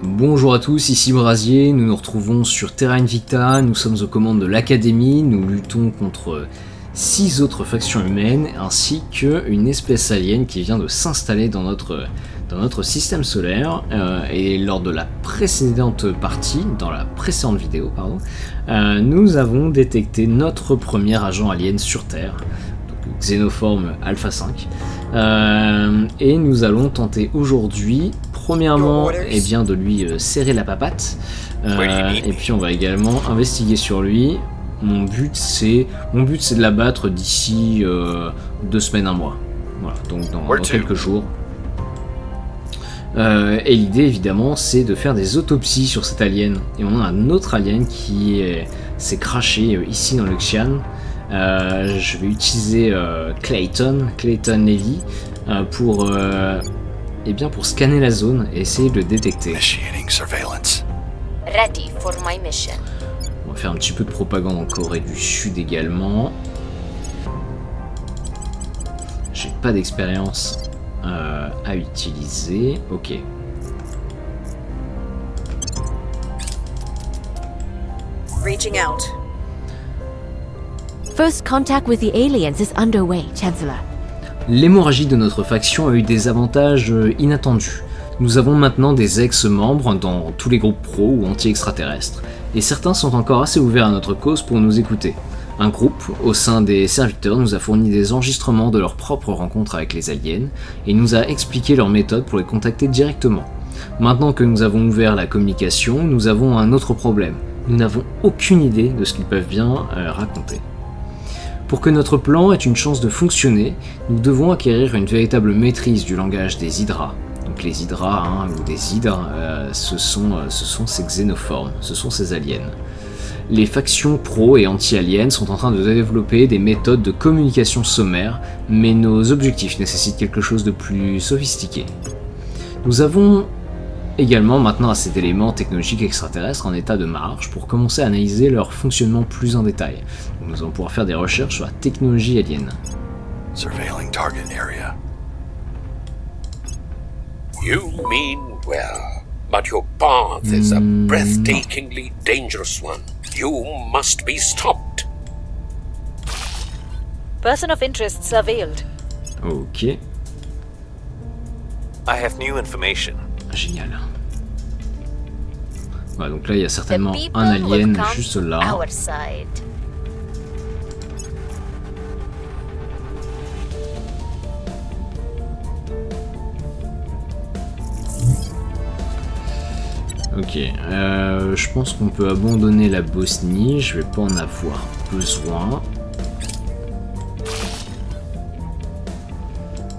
Bonjour à tous, ici Brasier, nous nous retrouvons sur Terra Invicta, nous sommes aux commandes de l'Académie, nous luttons contre 6 autres factions humaines ainsi qu'une espèce alien qui vient de s'installer dans notre système solaire. Et lors de la précédente partie, dans la précédente vidéo, nous avons détecté notre premier agent alien sur Terre, donc Xénoforme Alpha 5. Et nous allons tenter aujourd'hui, premièrement, de lui serrer la papate, et puis on va également investiguer sur lui. Mon but c'est de l'abattre d'ici 2 semaines, 1 mois. Voilà, donc dans quelques jours. Et l'idée évidemment c'est de faire des autopsies sur cet alien. Et on a un autre alien qui s'est craché ici dans le Xi'an. Je vais utiliser Clayton Levy pour scanner la zone et essayer de le détecter. Ready for my mission. On va faire un petit peu de propagande en Corée du Sud également. J'ai pas d'expérience à utiliser. Ok. Reaching out. First contact with the aliens is underway, Chancellor. L'hémorragie de notre faction a eu des avantages inattendus. Nous avons maintenant des ex-membres dans tous les groupes pro ou anti-extraterrestres, et certains sont encore assez ouverts à notre cause pour nous écouter. Un groupe, au sein des serviteurs, nous a fourni des enregistrements de leurs propres rencontres avec les aliens, et nous a expliqué leurs méthodes pour les contacter directement. Maintenant que nous avons ouvert la communication, nous avons un autre problème. Nous n'avons aucune idée de ce qu'ils peuvent bien raconter. Pour que notre plan ait une chance de fonctionner, nous devons acquérir une véritable maîtrise du langage des hydras. Donc les hydras, ou des hydres, ce sont ces xénoformes, ce sont ces aliens. Les factions pro et anti-aliens sont en train de développer des méthodes de communication sommaire, mais nos objectifs nécessitent quelque chose de plus sophistiqué. Nous avons également maintenant assez d'éléments technologiques extraterrestres en état de marche pour commencer à analyser leur fonctionnement plus en détail. Donc nous allons pouvoir faire des recherches sur la technologie alien. Surveilling target area. You mean well, but your path is a breathtakingly dangerous one. You must be stopped. Person of interest surveilled. Ok. I have new information. Génial. Voilà, donc là il y a certainement un alien juste là. Our side. Ok, je pense qu'on peut abandonner la Bosnie, je vais pas en avoir besoin.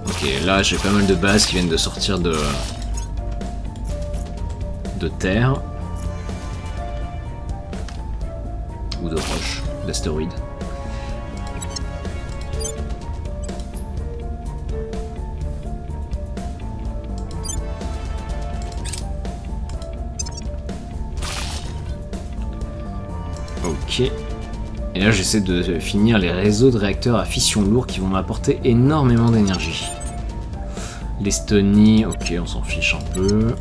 Ok, là j'ai pas mal de bases qui viennent de sortir de terre. Ou de roches, d'astéroïdes. Ok. Et là j'essaie de finir les réseaux de réacteurs à fission lourd qui vont m'apporter énormément d'énergie. L'Estonie, ok, on s'en fiche un peu.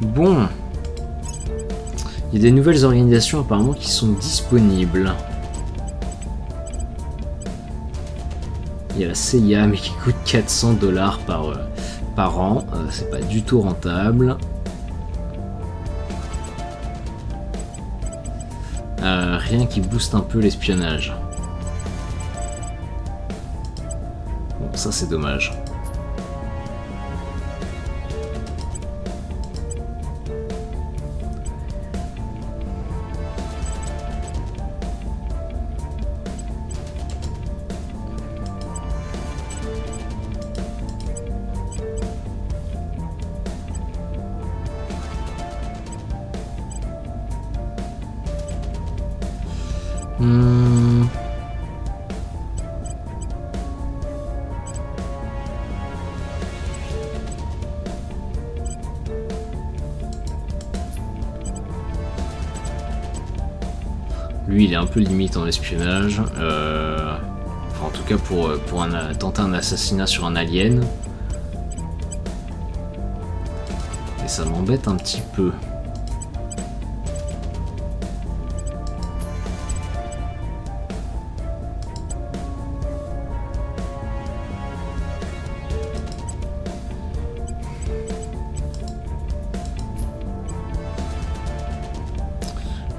Bon. Il y a des nouvelles organisations apparemment qui sont disponibles. Il y a la CIA mais qui coûte 400 $ par an, c'est pas du tout rentable. Rien qui booste un peu l'espionnage. Bon, ça c'est dommage. Lui il est un peu limite en espionnage. Enfin en cas pour tenter un assassinat sur un alien. Et ça m'embête un petit peu.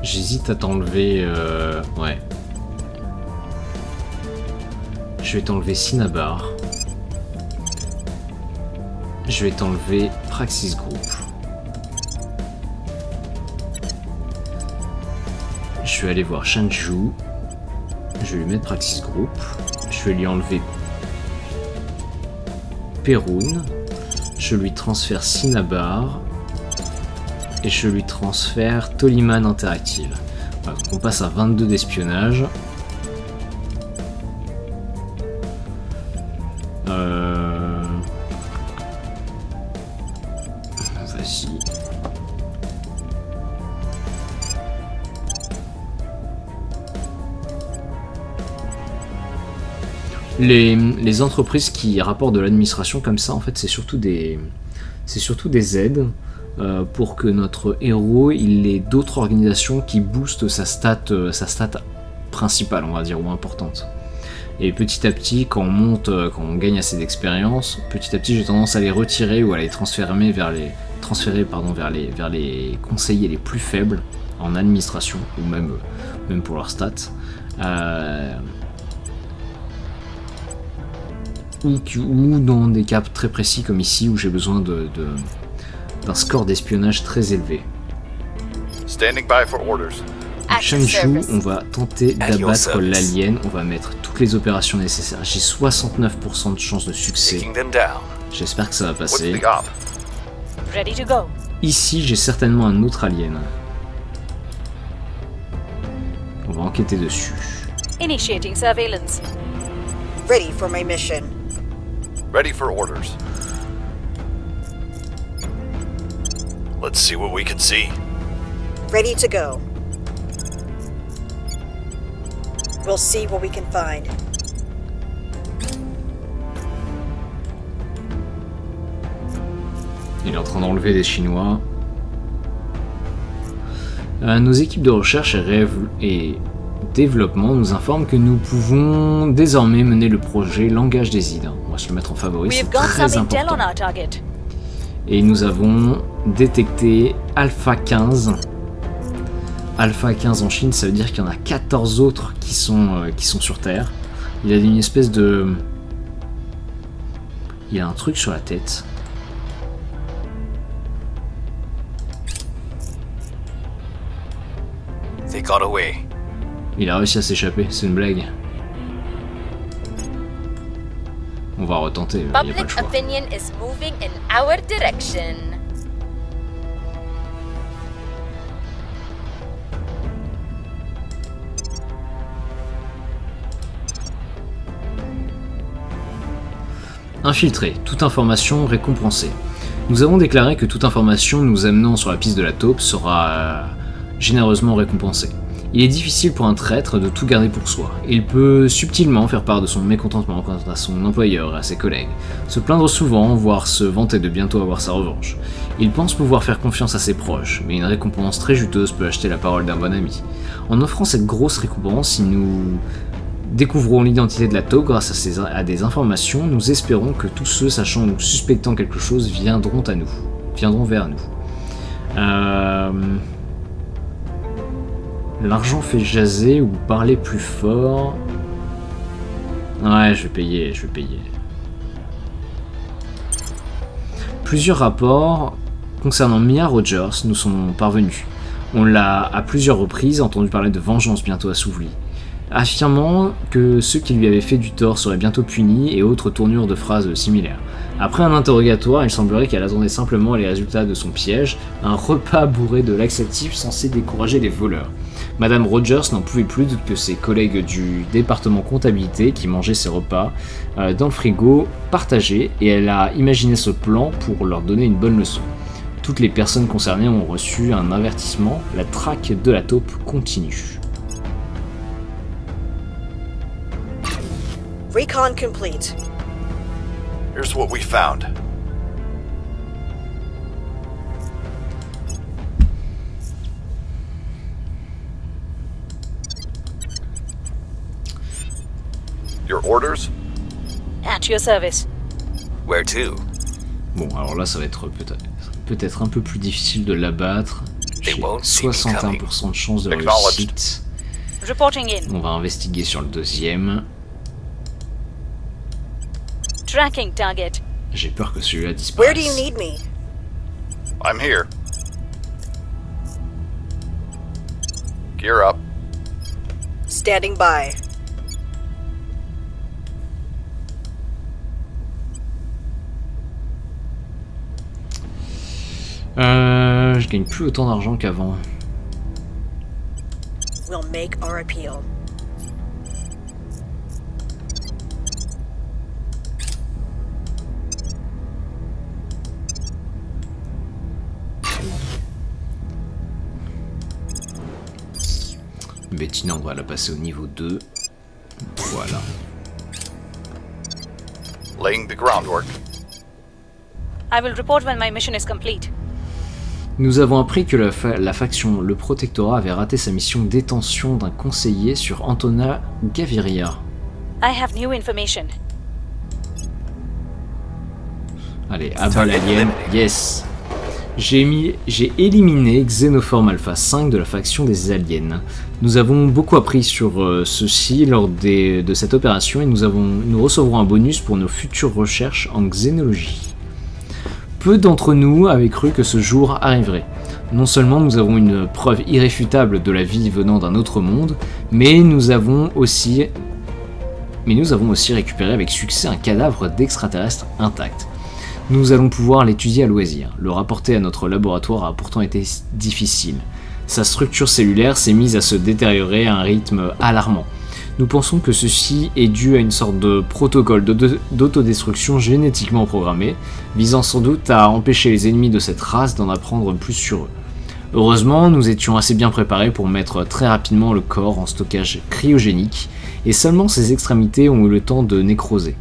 J'hésite à t'enlever... ouais. Je vais t'enlever Cinnabar. Je vais t'enlever Praxis Group. Je vais aller voir Shanju. Je vais lui mettre Praxis Group. Je vais lui enlever Perun. Je lui transfère Cinnabar. Et je lui transfère Toliman Interactive. Voilà, donc on passe à 22 d'espionnage. Vas-y. Les entreprises qui rapportent de l'administration comme ça, en fait, c'est surtout des aides. Pour que notre héros il ait d'autres organisations qui boostent sa stat principale, on va dire, ou importante. Et petit à petit, quand on gagne assez d'expérience, petit à petit j'ai tendance à les retirer ou à les transférer vers les conseillers les plus faibles en administration, ou même pour leurs stats. Ou dans des cas très précis comme ici où j'ai besoin d'un score d'espionnage très élevé. Standing by for orders. Shanju, on va tenter d'abattre l'alien, on va mettre toutes les opérations nécessaires. J'ai 69% de chance de succès. J'espère que ça va passer. Ready to go. Ici, j'ai certainement un autre alien. On va enquêter dessus. Initiating surveillance. Ready for my mission. Ready for orders. Let's see what we can see. Ready to go. We'll see what we can find. Il est en train d'enlever des Chinois. Nos équipes de recherche et développement nous informent que nous pouvons désormais mener le projet Langage des Ides. On va se le mettre en favori, c'est très important. Et nous avons détecté Alpha 15. Alpha 15 en Chine, ça veut dire qu'il y en a 14 autres qui sont sur Terre. Il a une espèce de... Il a un truc sur la tête. They got away. Il a réussi à s'échapper, c'est une blague. On va retenter, il n'y a pas le Public choix. opinion is moving in our direction. Infiltré, toute information récompensée. Nous avons déclaré que toute information nous amenant sur la piste de la taupe sera généreusement récompensée. Il est difficile pour un traître de tout garder pour soi. Il peut subtilement faire part de son mécontentement quant à son employeur et à ses collègues, se plaindre souvent, voire se vanter de bientôt avoir sa revanche. Il pense pouvoir faire confiance à ses proches, mais une récompense très juteuse peut acheter la parole d'un bon ami. En offrant cette grosse récompense, si nous découvrons l'identité de la taupe grâce à des informations, nous espérons que tous ceux sachant ou suspectant quelque chose viendront vers nous. L'argent fait jaser ou parler plus fort. Ouais, je vais payer. Plusieurs rapports concernant Mia Rogers nous sont parvenus. On l'a à plusieurs reprises entendu parler de vengeance bientôt assouvie, affirmant que ceux qui lui avaient fait du tort seraient bientôt punis et autres tournures de phrases similaires. Après un interrogatoire, il semblerait qu'elle attendait simplement les résultats de son piège, un repas bourré de laxatifs censé décourager les voleurs. Madame Rogers n'en pouvait plus que ses collègues du département comptabilité qui mangeaient ses repas dans le frigo partagés, et elle a imaginé ce plan pour leur donner une bonne leçon. Toutes les personnes concernées ont reçu un avertissement, la traque de la taupe continue. Recon complete. Here's what we found. Your orders? At your service. Where to? Bon, alors là, ça va être peut-être un peu plus difficile de l'abattre. J'ai 61% de chance de réussite. Reporting in. On va investiguer sur le deuxième. Tracking target. J'ai peur que celui-là Where do you disparaisse. need me? I'm here. Gear up. Standing by. Je gagne plus autant d'argent qu'avant. We'll make our appeal. Bettina, on va la passer au niveau 2. Voilà. Laying the groundwork. I will report when my mission is complete. Nous avons appris que la faction Le Protectorat avait raté sa mission de détention d'un conseiller sur Antona Gaviria. I have new information. Allez, abat l'alien, yes. J'ai éliminé Xenoform Alpha 5 de la faction des aliens. Nous avons beaucoup appris sur ceci lors de cette opération et nous recevrons un bonus pour nos futures recherches en xénologie. Peu d'entre nous avaient cru que ce jour arriverait. Non seulement nous avons une preuve irréfutable de la vie venant d'un autre monde, mais nous avons aussi récupéré avec succès un cadavre d'extraterrestre intact. Nous allons pouvoir l'étudier à loisir. Le rapporter à notre laboratoire a pourtant été difficile. Sa structure cellulaire s'est mise à se détériorer à un rythme alarmant. Nous pensons que ceci est dû à une sorte de protocole d'autodestruction génétiquement programmé, visant sans doute à empêcher les ennemis de cette race d'en apprendre plus sur eux. Heureusement, nous étions assez bien préparés pour mettre très rapidement le corps en stockage cryogénique, et seulement ses extrémités ont eu le temps de nécroser.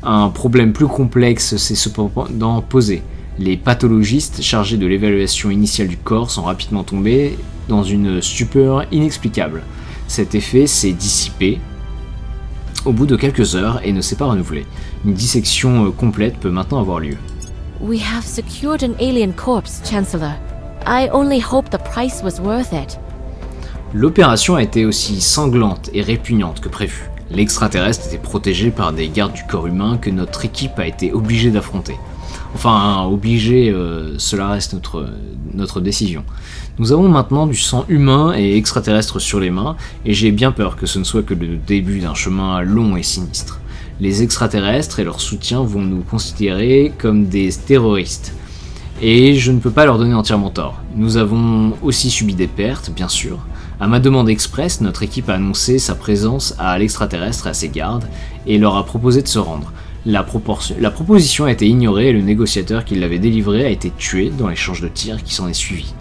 Un problème plus complexe s'est cependant posé. Les pathologistes chargés de l'évaluation initiale du corps sont rapidement tombés dans une stupeur inexplicable. Cet effet s'est dissipé au bout de quelques heures et ne s'est pas renouvelé. Une dissection complète peut maintenant avoir lieu. We have secured an alien corpse, Chancellor. I only hope the price was worth it. L'opération a été aussi sanglante et répugnante que prévu. L'extraterrestre était protégé par des gardes du corps humain que notre équipe a été obligée d'affronter. Enfin, obligé, cela reste notre décision. Nous avons maintenant du sang humain et extraterrestre sur les mains, et j'ai bien peur que ce ne soit que le début d'un chemin long et sinistre. Les extraterrestres et leurs soutiens vont nous considérer comme des terroristes, et je ne peux pas leur donner entièrement tort. Nous avons aussi subi des pertes, bien sûr. À ma demande express, notre équipe a annoncé sa présence à l'extraterrestre et à ses gardes, et leur a proposé de se rendre. La proposition a été ignorée et le négociateur qui l'avait délivrée a été tué dans l'échange de tirs qui s'en est suivi.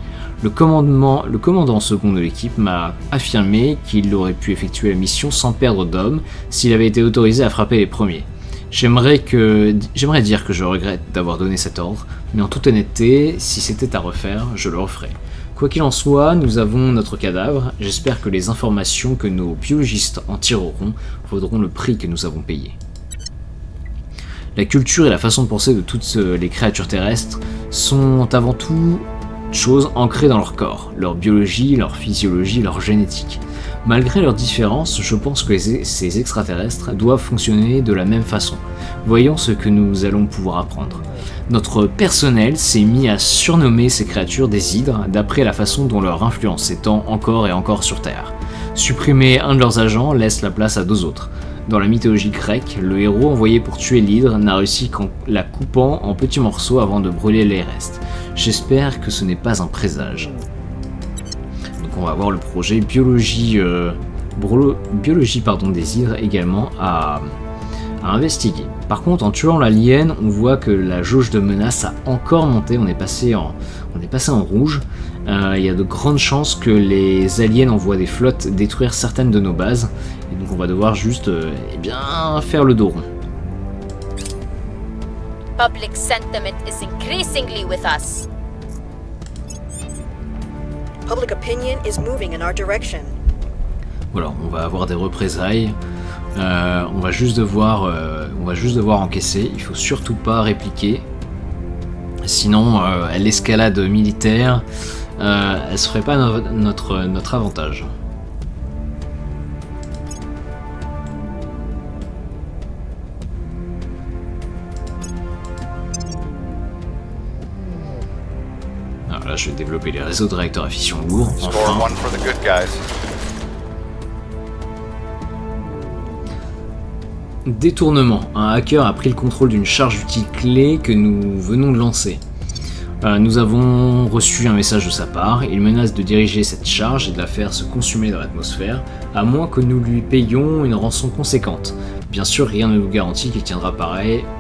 Le commandant second de l'équipe m'a affirmé qu'il aurait pu effectuer la mission sans perdre d'hommes s'il avait été autorisé à frapper les premiers. J'aimerais dire que je regrette d'avoir donné cet ordre, mais en toute honnêteté, si c'était à refaire, je le referais. Quoi qu'il en soit, nous avons notre cadavre, j'espère que les informations que nos biologistes en tireront vaudront le prix que nous avons payé. La culture et la façon de penser de toutes les créatures terrestres sont avant tout choses ancrées dans leur corps, leur biologie, leur physiologie, leur génétique. Malgré leurs différences, je pense que ces extraterrestres doivent fonctionner de la même façon. Voyons ce que nous allons pouvoir apprendre. Notre personnel s'est mis à surnommer ces créatures des hydres d'après la façon dont leur influence s'étend encore et encore sur Terre. Supprimer un de leurs agents laisse la place à deux autres. Dans la mythologie grecque, le héros envoyé pour tuer l'hydre n'a réussi qu'en la coupant en petits morceaux avant de brûler les restes. J'espère que ce n'est pas un présage. Donc on va voir le projet biologie des hydres également à investiguer. Par contre, en tuant l'alien, on voit que la jauge de menace a encore monté, on est passé en rouge. il y a de grandes chances que les aliens envoient des flottes détruire certaines de nos bases. Et donc on va devoir juste eh bien, faire le dos rond. Public sentiment is increasingly with us. Public opinion is moving in our direction. Voilà, on va avoir des représailles. On va juste devoir encaisser. Il faut surtout pas répliquer. Sinon, l'escalade militaire, elle se ferait pas notre avantage. Alors là, je vais développer les réseaux de réacteurs à fission lourds. Score Enfin. one for the good guys. Détournement. Un hacker a pris le contrôle d'une charge utile clé que nous venons de lancer. Nous avons reçu un message de sa part. Il menace de diriger cette charge et de la faire se consumer dans l'atmosphère, à moins que nous lui payions une rançon conséquente. Bien sûr, rien ne nous garantit qu'il tiendra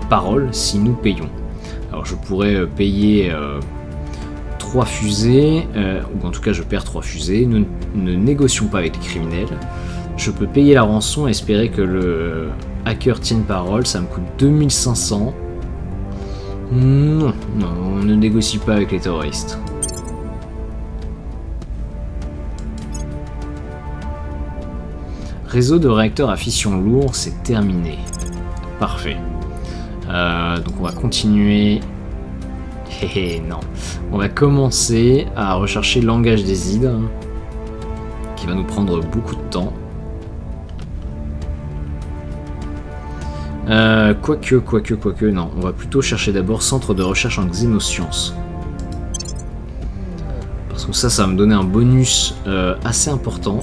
parole si nous payons. Alors je pourrais payer 3 fusées, ou en tout cas je perds 3 fusées. Nous ne négocions pas avec les criminels. Je peux payer la rançon et espérer que le hacker tienne parole. Ça me coûte 2500. Non, on ne négocie pas avec les terroristes. Réseau de réacteurs à fission lourd, c'est terminé. Parfait. Donc on va continuer. Non. On va commencer à rechercher le langage des hydres, qui va nous prendre beaucoup de temps. Quoique, non. On va plutôt chercher d'abord centre de recherche en xénosciences. Parce que ça va me donner un bonus assez important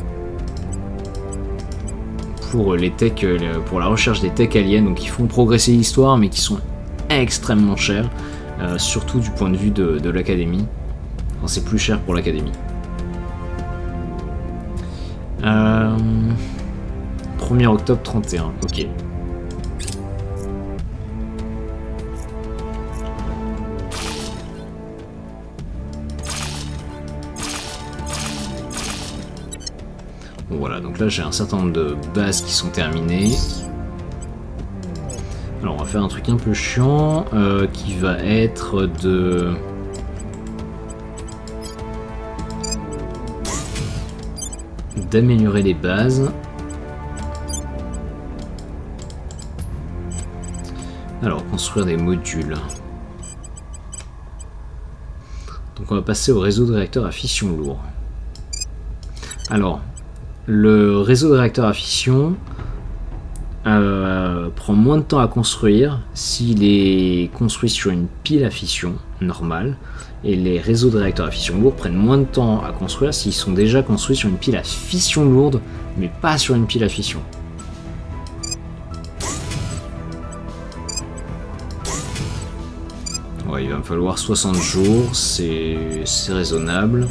pour les techs, pour la recherche des techs aliens, donc qui font progresser l'histoire, mais qui sont extrêmement chers, surtout du point de vue de l'académie. Enfin, c'est plus cher pour l'académie. 1er octobre 31, ok. Bon, voilà, donc là j'ai un certain nombre de bases qui sont terminées. Alors on va faire un truc un peu chiant qui va être d'améliorer les bases. Alors construire des modules. Donc on va passer au réseau de réacteurs à fission lourd. Alors le réseau de réacteurs à fission prend moins de temps à construire s'il est construit sur une pile à fission normale, et les réseaux de réacteurs à fission lourde prennent moins de temps à construire s'ils sont déjà construits sur une pile à fission lourde, mais pas sur une pile à fission. Ouais, il va me falloir 60 jours, c'est raisonnable.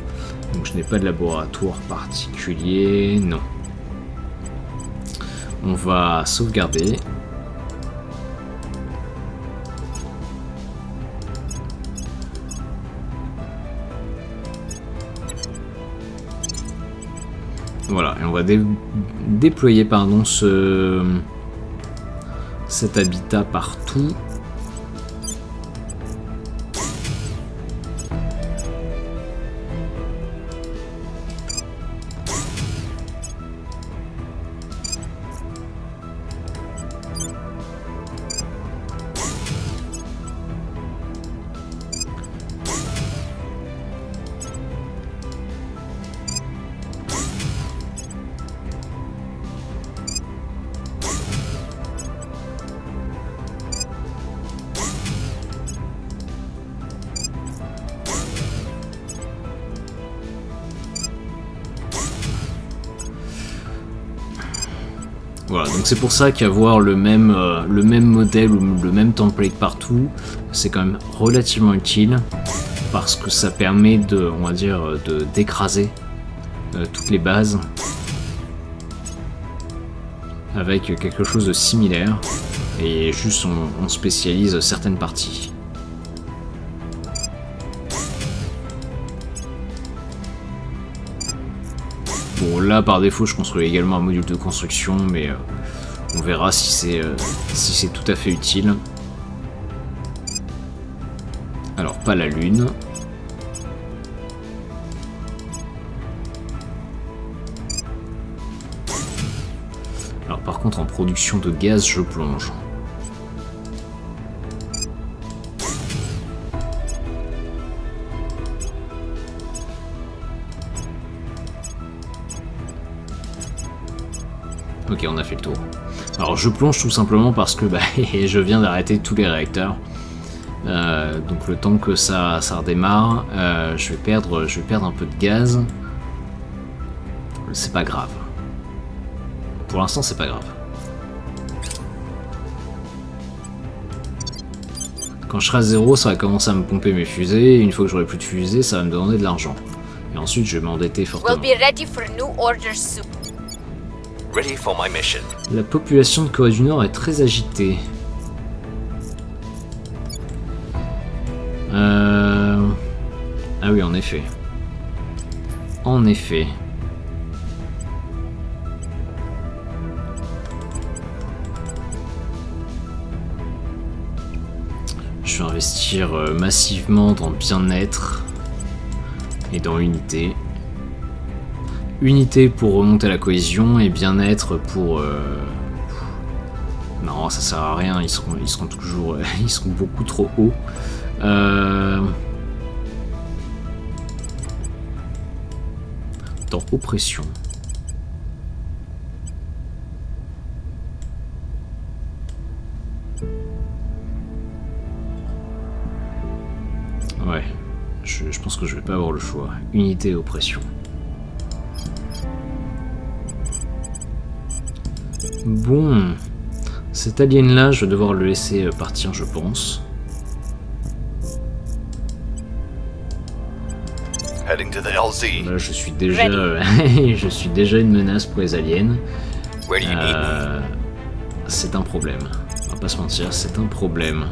Donc je n'ai pas de laboratoire particulier, non. On va sauvegarder. Voilà, et on va déployer cet habitat partout. Voilà, donc c'est pour ça qu'avoir le même modèle ou le même template partout, c'est quand même relativement utile, parce que ça permet on va dire, d'écraser toutes les bases avec quelque chose de similaire, et juste on spécialise certaines parties. là, par défaut, je construis également un module de construction, mais on verra si c'est tout à fait utile. Alors, pas la Lune. Alors, par contre, en production de gaz, je plonge. Ok, on a fait le tour. Alors je plonge tout simplement parce que je viens d'arrêter tous les réacteurs. Donc le temps que ça redémarre, je vais perdre un peu de gaz. C'est pas grave. Pour l'instant, c'est pas grave. Quand je serai à 0, ça va commencer à me pomper mes fusées. Et une fois que j'aurai plus de fusées, ça va me demander de l'argent. Et ensuite, je vais m'endetter We'll fortement. be ready for new orders soon. Ready for my mission. La population de Corée du Nord est très agitée. Ah oui, en effet. En effet. Je vais investir massivement dans bien-être et dans unité. Unité pour remonter la cohésion et bien-être pour... Non, ça sert à rien, ils seront toujours... ils seront beaucoup trop hauts. Dans oppression. Ouais, je pense que je vais pas avoir le choix. Unité et oppression. Bon, cet alien là, je vais devoir le laisser partir, je pense. Heading to the LZ. Là, je suis déjà, je suis déjà une menace pour les aliens. Where do you need me? C'est un problème. On va pas se mentir, c'est un problème.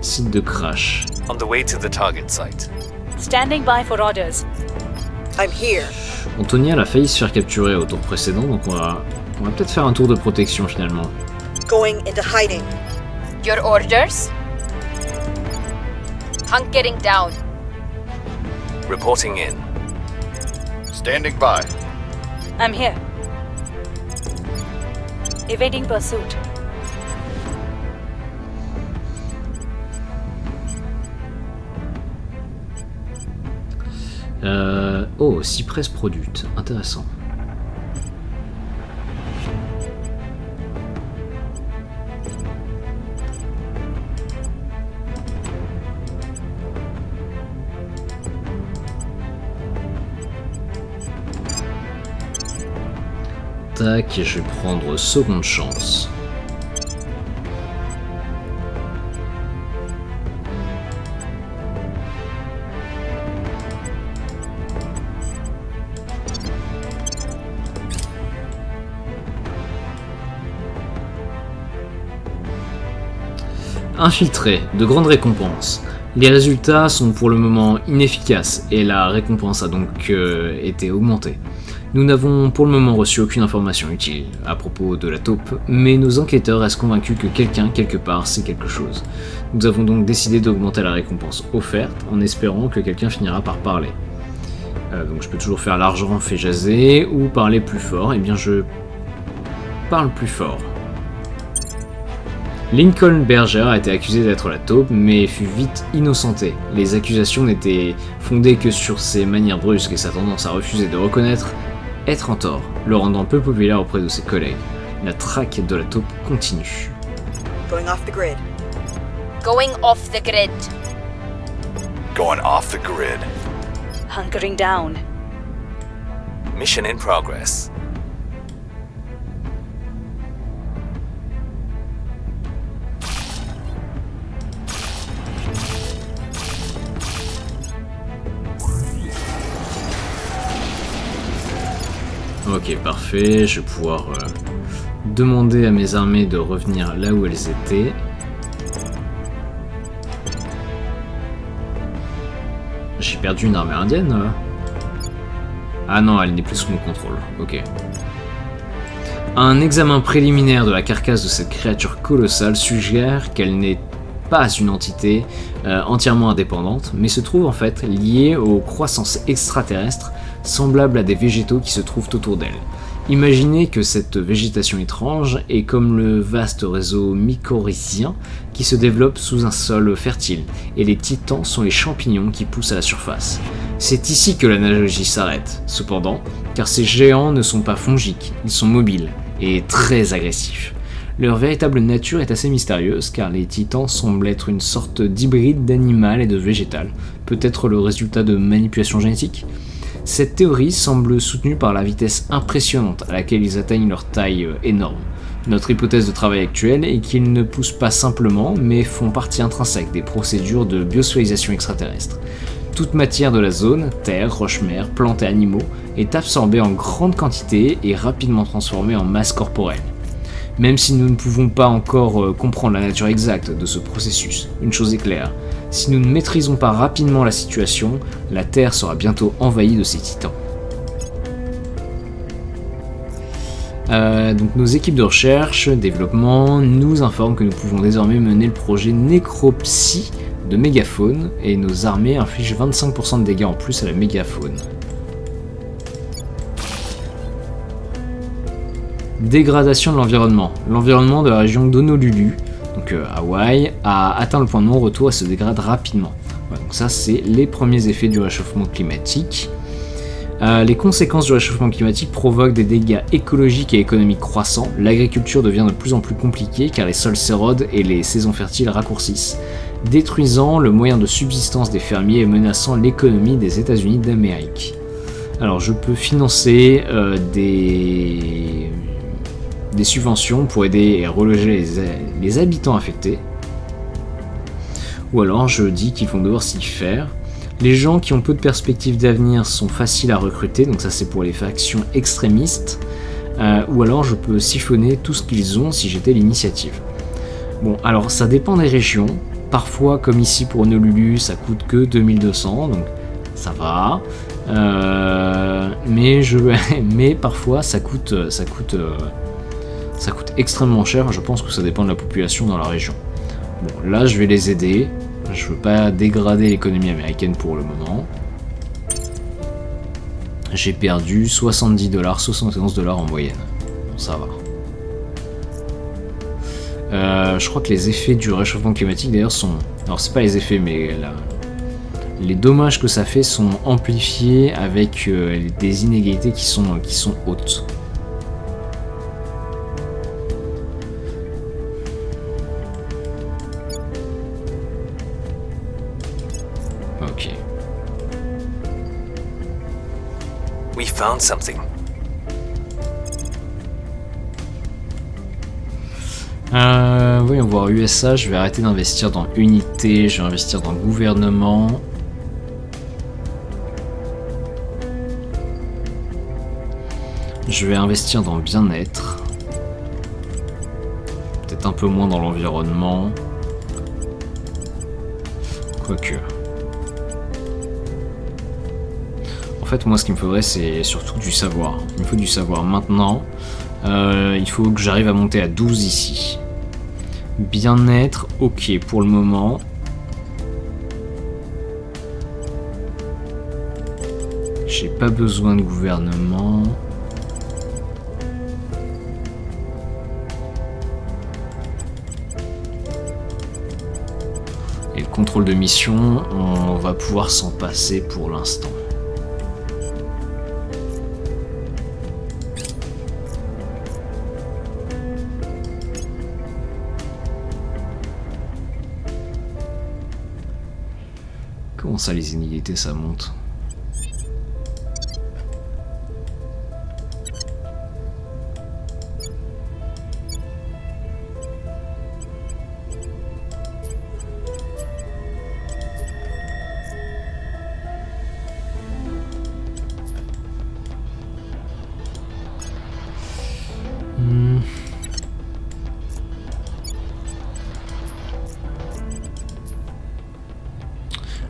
Site de crash. On the way to the target site. Standing by for orders. I'm here. Antonia elle a failli se faire capturer au tour précédent, donc on va peut-être faire un tour de protection finalement. Going into hiding. Your orders? Hunkering down. Reporting in. Standing by. I'm here. Evading pursuit. Oh, Cypress Product, intéressant. Tac, et je vais prendre seconde chance. Infiltré, de grandes récompenses. Les résultats sont pour le moment inefficaces et la récompense a donc été augmentée. Nous n'avons pour le moment reçu aucune information utile à propos de la taupe, mais nos enquêteurs restent convaincus que quelqu'un, quelque part, sait quelque chose. Nous avons donc décidé d'augmenter la récompense offerte en espérant que quelqu'un finira par parler. Donc je peux toujours faire l'argent fait jaser ou parler plus fort. Eh bien je parle plus fort. Lincoln Berger a été accusé d'être la taupe, mais fut vite innocenté. Les accusations n'étaient fondées que sur ses manières brusques et sa tendance à refuser de reconnaître être en tort, le rendant peu populaire auprès de ses collègues. La traque de la taupe continue. Going off the grid. Going off the grid. Going off the grid. Hunkering down. Mission in progress. Ok, parfait, je vais pouvoir demander à mes armées de revenir là où elles étaient. J'ai perdu une armée indienne. Ah non, elle n'est plus sous mon contrôle. Ok. Un examen préliminaire de la carcasse de cette créature colossale suggère qu'elle n'est pas une entité entièrement indépendante, mais se trouve en fait liée aux croissances extraterrestres semblables à des végétaux qui se trouvent autour d'elle. Imaginez que cette végétation étrange est comme le vaste réseau mycorhizien qui se développe sous un sol fertile, et les titans sont les champignons qui poussent à la surface. C'est ici que l'analogie s'arrête, cependant, car ces géants ne sont pas fongiques, ils sont mobiles et très agressifs. Leur véritable nature est assez mystérieuse, car les titans semblent être une sorte d'hybride d'animal et de végétal, peut-être le résultat de manipulation génétique. Cette théorie semble soutenue par la vitesse impressionnante à laquelle ils atteignent leur taille énorme. Notre hypothèse de travail actuelle est qu'ils ne poussent pas simplement, mais font partie intrinsèque des procédures de biosphérisation extraterrestre. Toute matière de la zone, terre, roches-mers, plantes et animaux, est absorbée en grande quantité et rapidement transformée en masse corporelle. Même si nous ne pouvons pas encore comprendre la nature exacte de ce processus, une chose est claire, si nous ne maîtrisons pas rapidement la situation, la Terre sera bientôt envahie de ces titans. Donc nos équipes de recherche, développement, nous informent que nous pouvons désormais mener le projet Nécropsie de mégafaune, et nos armées infligent 25% de dégâts en plus à la mégafaune. Dégradation de l'environnement. L'environnement de la région d'Honolulu, donc Hawaï, a atteint le point de non-retour et se dégrade rapidement. Voilà, donc ça, c'est les premiers effets du réchauffement climatique. Les conséquences du réchauffement climatique provoquent des dégâts écologiques et économiques croissants. L'agriculture devient de plus en plus compliquée car les sols s'érodent et les saisons fertiles raccourcissent, détruisant le moyen de subsistance des fermiers et menaçant l'économie des États-Unis d'Amérique. Alors, je peux financer des subventions pour aider et reloger les habitants affectés. Ou alors je dis qu'ils vont devoir s'y faire. Les gens qui ont peu de perspectives d'avenir sont faciles à recruter, donc ça c'est pour les factions extrémistes. Ou alors je peux siphonner tout ce qu'ils ont si j'étais l'initiative. Bon, alors ça dépend des régions. Parfois, comme ici pour Honolulu, ça coûte que 2200, donc ça va. Mais parfois ça coûte extrêmement cher, je pense que ça dépend de la population dans la région. Bon, là je vais les aider, je veux pas dégrader l'économie américaine pour le moment. J'ai perdu 70$, 71$ en moyenne, bon, ça va. Je crois que les effets du réchauffement climatique d'ailleurs sont... Alors c'est pas les effets, mais les dommages que ça fait sont amplifiés avec des inégalités qui sont hautes. Ok. We found something. Voyons voir, USA, je vais arrêter d'investir dans unité, je vais investir dans gouvernement. Je vais investir dans bien-être. Peut-être un peu moins dans l'environnement. Quoique. En fait, moi, ce qu'il me faudrait, c'est surtout du savoir. Il me faut du savoir maintenant. Il faut que j'arrive à monter à 12 ici. Bien-être, ok pour le moment. J'ai pas besoin de gouvernement. Et le contrôle de mission, on va pouvoir s'en passer pour l'instant. Comment ça, les inégalités, ça monte?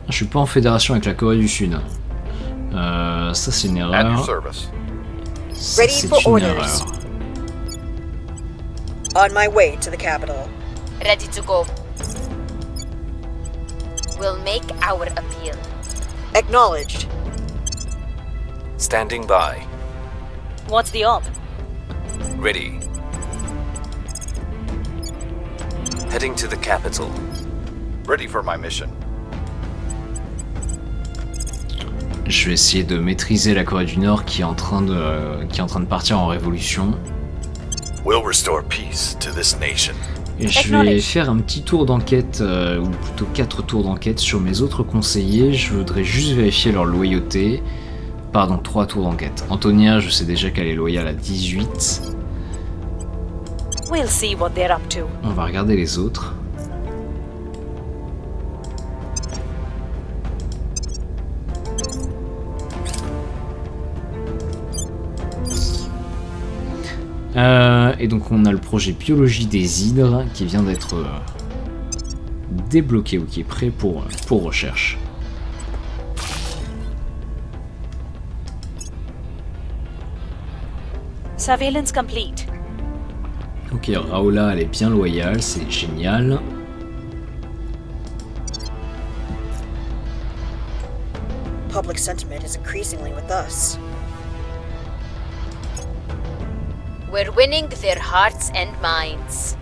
Je suis pas en fédération avec la Corée du Sud. Ça c'est une At your erreur. service. Ça, Ready c'est for une orders. erreur. On my way to the capital. Ready to go. We'll make our appeal. Acknowledged. Standing by. What's the op? Ready. Heading to the capital. Ready for my mission. Je vais essayer de maîtriser la Corée du Nord qui est en train de partir en révolution. We'll restore peace to this nation. Et je vais faire un petit tour d'enquête, ou plutôt 4 tours d'enquête sur mes autres conseillers. Je voudrais juste vérifier leur loyauté. Pardon, 3 tours d'enquête. Antonia, je sais déjà qu'elle est loyale à 18. We'll see what they're up to. On va regarder les autres. Et donc on a le projet biologie des hydres qui vient d'être débloqué ou qui est prêt pour recherche. Surveillance complete. Ok, Raoula elle est bien loyale, c'est génial. Public sentiment is increasingly with us. We're winning their hearts and minds.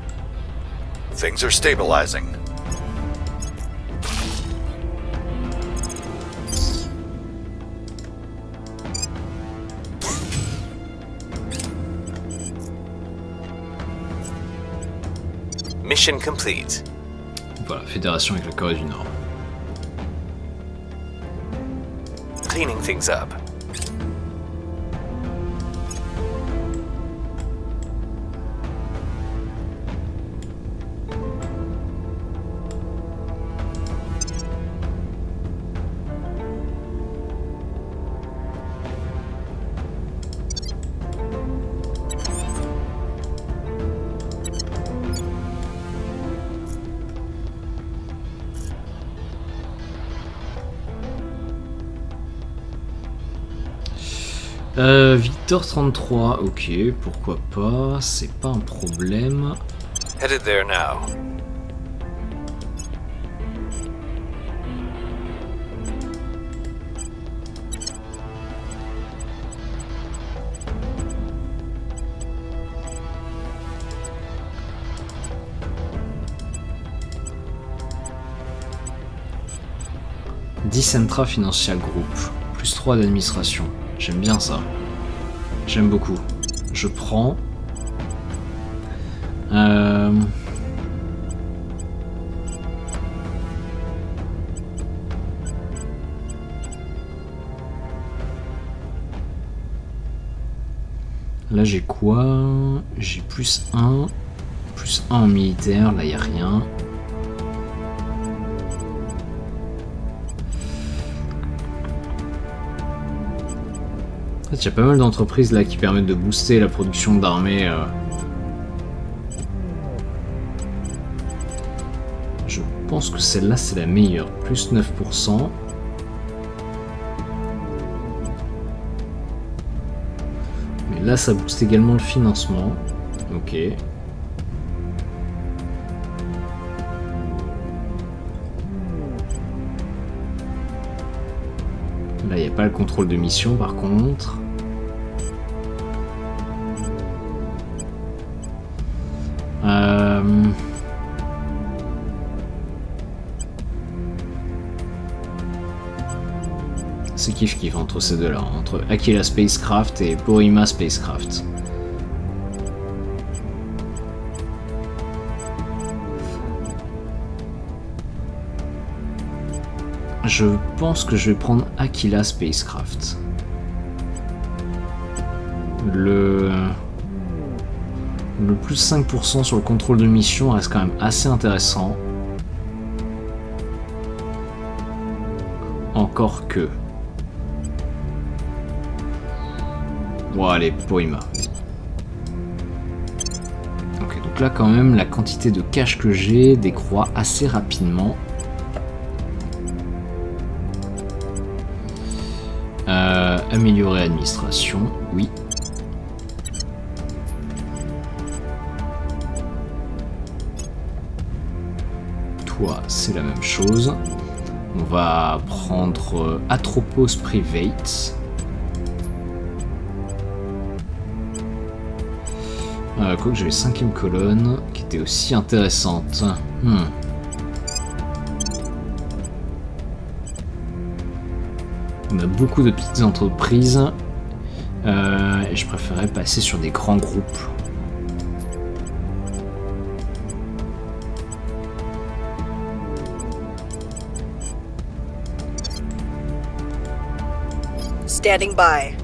Things are stabilizing. Mission complete. Voilà, fédération avec la Corée du Nord. Cleaning things up. Victor 33, ok, pourquoi pas, c'est pas un problème. Headed there now. Dicentra Financial Group, plus 3 d'administration. J'aime bien ça. J'aime beaucoup. Je prends. Là j'ai quoi? J'ai plus 1 en militaire, là y a rien. En fait, il y a pas mal d'entreprises là qui permettent de booster la production d'armées. Je pense que celle-là c'est la meilleure, plus 9%. Mais là ça booste également le financement. Ok. Là, il n'y a pas le contrôle de mission par contre. C'est kiff-kiff entre ces deux-là, entre Aquila Spacecraft et Porima Spacecraft. Je pense que je vais prendre Aquila Spacecraft. Le plus 5% sur le contrôle de mission reste quand même assez intéressant. Encore que. Bon allez, Porima. Ok, donc là quand même la quantité de cash que j'ai décroît assez rapidement. améliorer administration, oui. Toi, c'est la même chose. On va prendre Atropos Private. Quoique j'avais 5e colonne, qui était aussi intéressante. On a beaucoup de petites entreprises. Et je préférais passer sur des grands groupes. Standing by.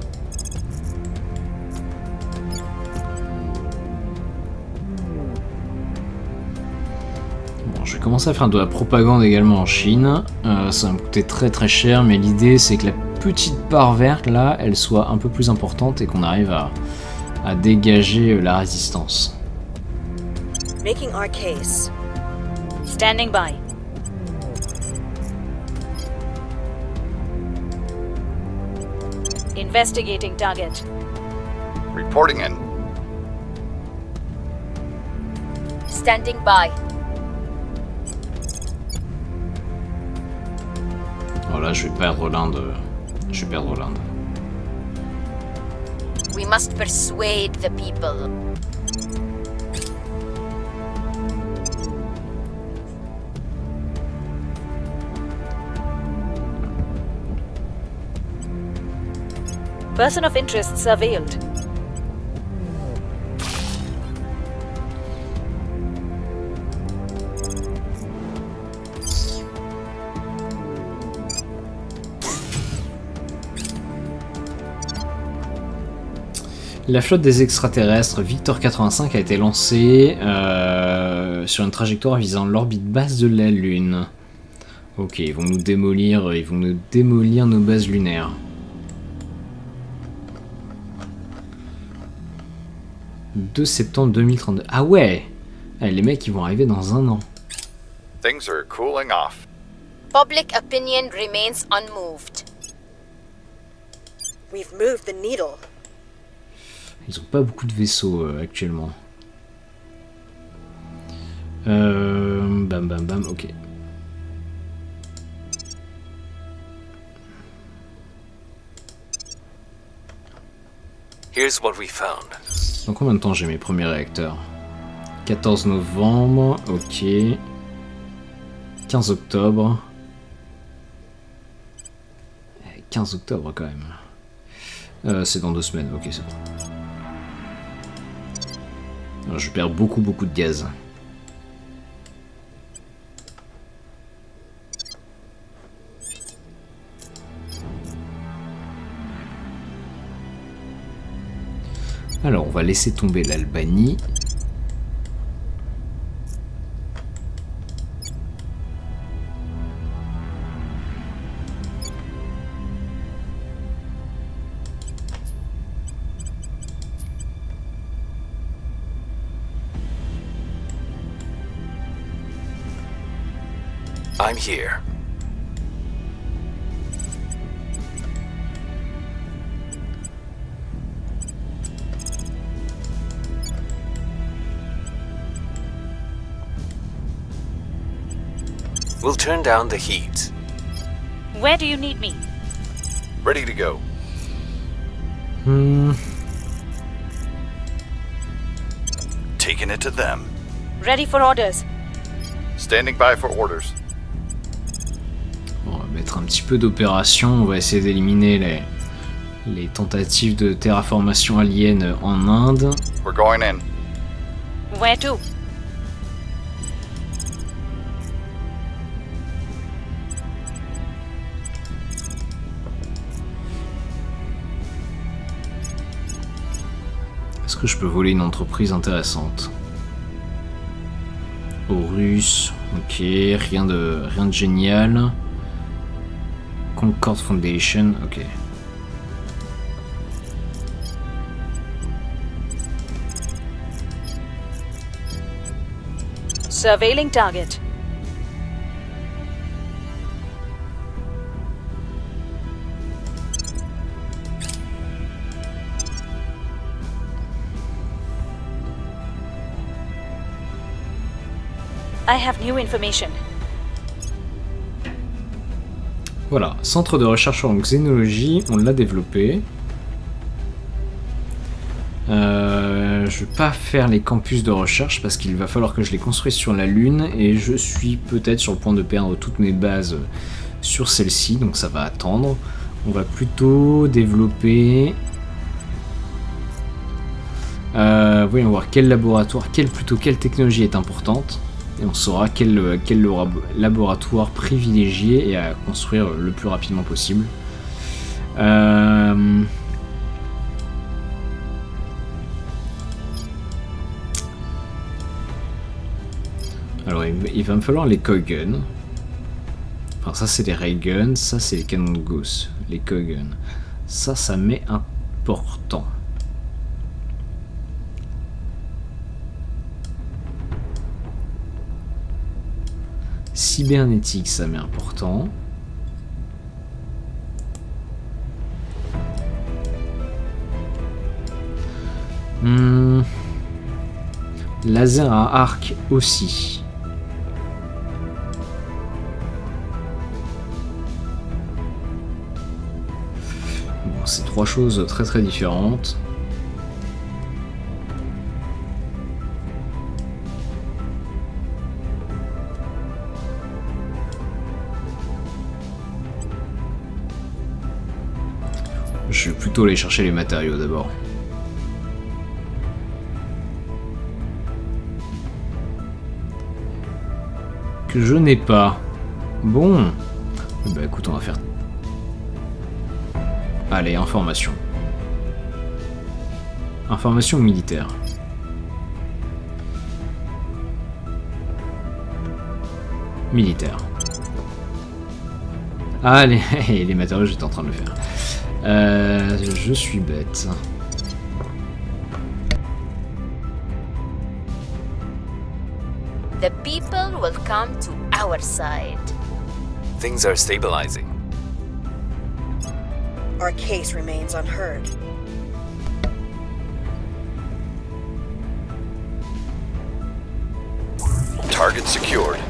Bon, je vais commencer à faire de la propagande également en Chine. Ça va me coûter très très cher, mais l'idée c'est que la petite part verte là, elle soit un peu plus importante et qu'on arrive à dégager la résistance. Making our case. Standing by. Investigating target. Reporting in. Standing by. Voilà, je vais perdre l'Inde. Je vais perdre l'Inde. We must persuade the people. Person of interest surveilled. La flotte des extraterrestres Victor 85 a été lancée sur une trajectoire visant l'orbite basse de la Lune. Ok, ils vont nous démolir nos bases lunaires. « 2 septembre 2032. » Ah ouais! Les mecs, ils vont arriver dans un an. Things are cooling off. Public opinion remains unmoved. We've moved the needle. Ils ont pas beaucoup de vaisseaux actuellement. Bam bam bam, ok. Here's what we found. Dans combien de temps j'ai mes premiers réacteurs? 14 novembre, ok. 15 octobre. 15 octobre quand même. C'est dans 2 semaines, ok c'est bon. Alors, je perds beaucoup de gaz. Alors on va laisser tomber l'Albanie. I'm here. We'll turn down the heat. Where do you need me? Ready to go. Taking it to them. Ready for orders. Standing by for orders. On va mettre un petit peu d'opération, on va essayer d'éliminer les tentatives de terraformation alien en Inde. We're going in. Where to? Est-ce que je peux voler une entreprise intéressante? Aux Russes, ok, rien de génial. Concord Foundation, ok. Surveilling target. I have new information. Voilà, centre de recherche en xénologie, on l'a développé. Je vais pas faire les campus de recherche parce qu'il va falloir que je les construise sur la Lune et je suis peut-être sur le point de perdre toutes mes bases sur celle-ci, donc ça va attendre. On va plutôt développer... voyons voir quel laboratoire, quelle technologie est importante et on saura quel laboratoire privilégié et à construire le plus rapidement possible. Alors il va me falloir les Kogan. Enfin ça c'est les Rayguns, ça c'est les canons de Gauss. Les Kogan. Ça m'est important. Cybernétique, ça m'est important. Laser à arc aussi. Bon, c'est trois choses très très différentes. Je vais plutôt aller chercher les matériaux d'abord. Que je n'ai pas. Bon. Bah écoute, on va faire... Allez, information. Information militaire. Militaire. Allez, les matériaux, j'étais en train de le faire. Je suis bête. The people will come to our side. Things are stabilizing. Our case remains unheard. Target secured.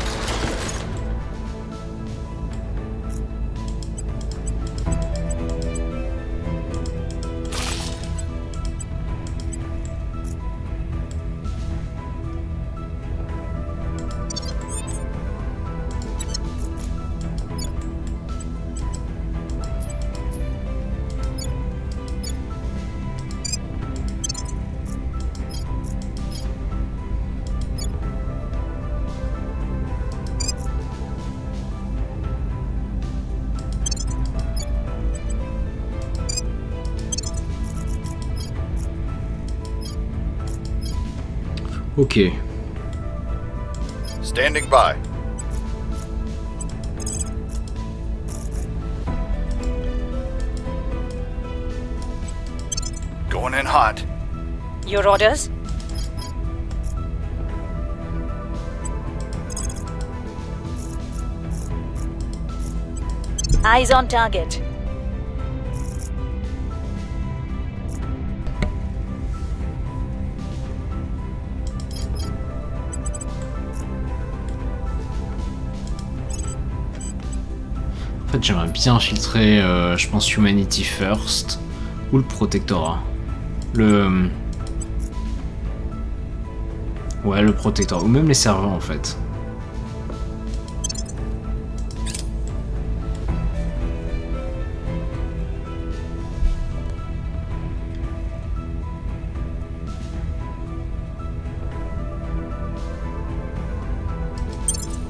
Ok. Standing by. Going in hot. Your orders? Eyes on target. En fait, j'aimerais bien filtrer, je pense, Humanity First ou le Protectorat. Ouais, le Protectorat, ou même les serveurs en fait.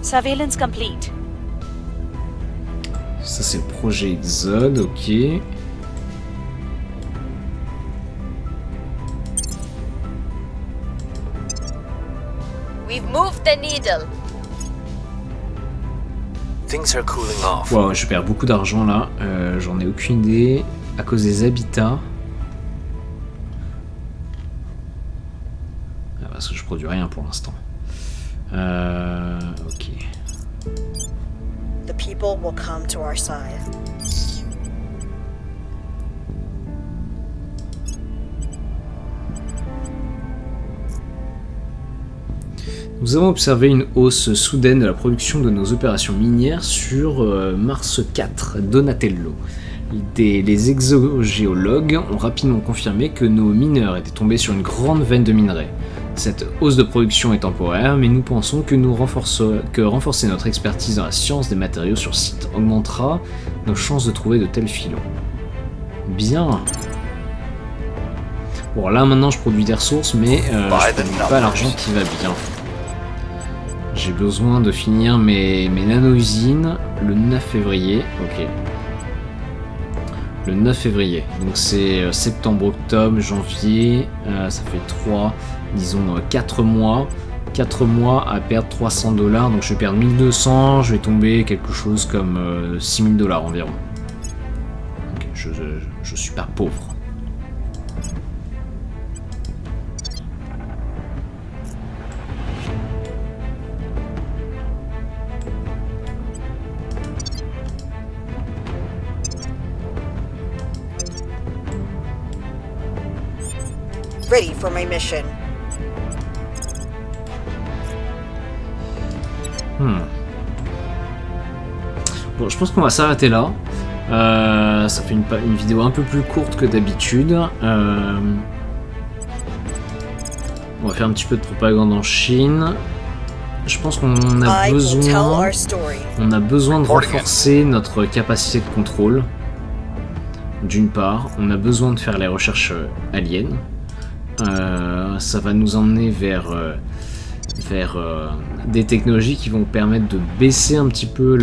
Surveillance complete. Ça c'est le projet Exode, ok. We've moved the needle. Things are cooling off. Wow, je perds beaucoup d'argent là, j'en ai aucune idée, à cause des habitats. Ah, parce que je produis rien pour l'instant. Ok. The people will come to our side. Nous avons observé une hausse soudaine de la production de nos opérations minières sur Mars 4, Donatello. Les exogéologues ont rapidement confirmé que nos mineurs étaient tombés sur une grande veine de minerais. Cette hausse de production est temporaire, mais nous pensons que renforcer notre expertise dans la science des matériaux sur site augmentera nos chances de trouver de tels filons. Bien. Bon, là maintenant je produis des ressources, mais je produis pas l'argent qui va bien. J'ai besoin de finir mes nano-usines le 9 février. Ok. Le 9 février. Donc c'est septembre, octobre, janvier. Ça fait 4 mois. 4 mois à perdre 300 $. Donc je vais perdre 1200. Je vais tomber quelque chose comme 6000 $ environ. Okay, je suis pas pauvre. Ready for my mission. Bon, je pense qu'on va s'arrêter là. Ça fait une vidéo un peu plus courte que d'habitude. On va faire un petit peu de propagande en Chine. Je pense qu'on a besoin de renforcer notre capacité de contrôle. D'une part, on a besoin de faire les recherches aliens. Ça va nous emmener vers des technologies qui vont permettre de baisser un petit peu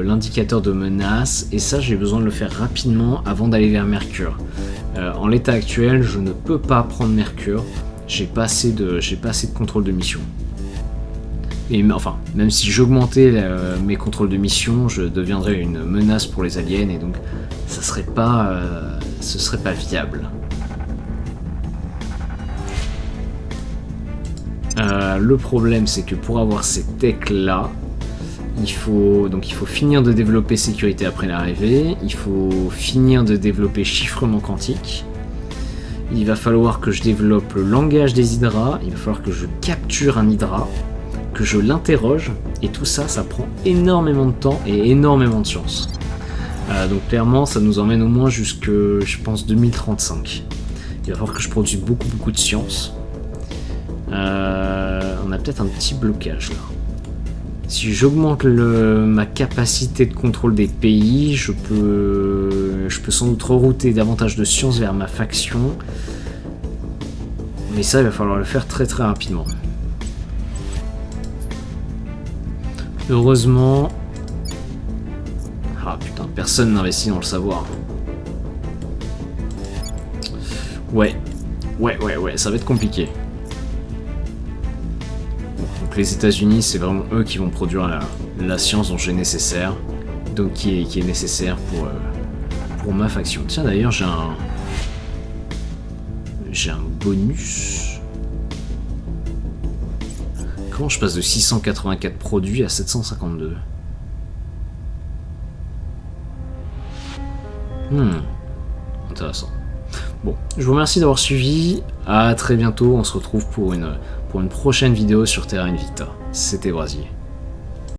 l'indicateur de menace, et ça j'ai besoin de le faire rapidement avant d'aller vers Mercure. En l'état actuel, je ne peux pas prendre Mercure, j'ai pas assez de contrôle de mission. Et enfin, même si j'augmentais mes contrôles de mission, je deviendrais une menace pour les aliens, et donc ce serait pas viable. Le problème, c'est que pour avoir ces techs là, il faut finir de développer sécurité après l'arrivée, il faut finir de développer chiffrement quantique, il va falloir que je développe le langage des hydras, il va falloir que je capture un hydra, que je l'interroge, et tout ça, ça prend énormément de temps et énormément de science. Donc clairement, ça nous emmène au moins jusque, je pense, 2035. Il va falloir que je produise beaucoup de science. On a peut-être un petit blocage là. Si j'augmente ma capacité de contrôle des pays, je peux sans doute rerouter davantage de science vers ma faction. Mais ça, il va falloir le faire très rapidement. Heureusement... Ah putain, personne n'investit dans le savoir. Ouais, ça va être compliqué. Donc les États-Unis, c'est vraiment eux qui vont produire la science dont j'ai nécessaire, donc qui est nécessaire pour ma faction. Tiens, d'ailleurs, j'ai un bonus. Comment je passe de 684 produits à 752? Intéressant. Bon, je vous remercie d'avoir suivi. À très bientôt. On se retrouve pour une prochaine vidéo sur Terra Invicta. C'était Brasier.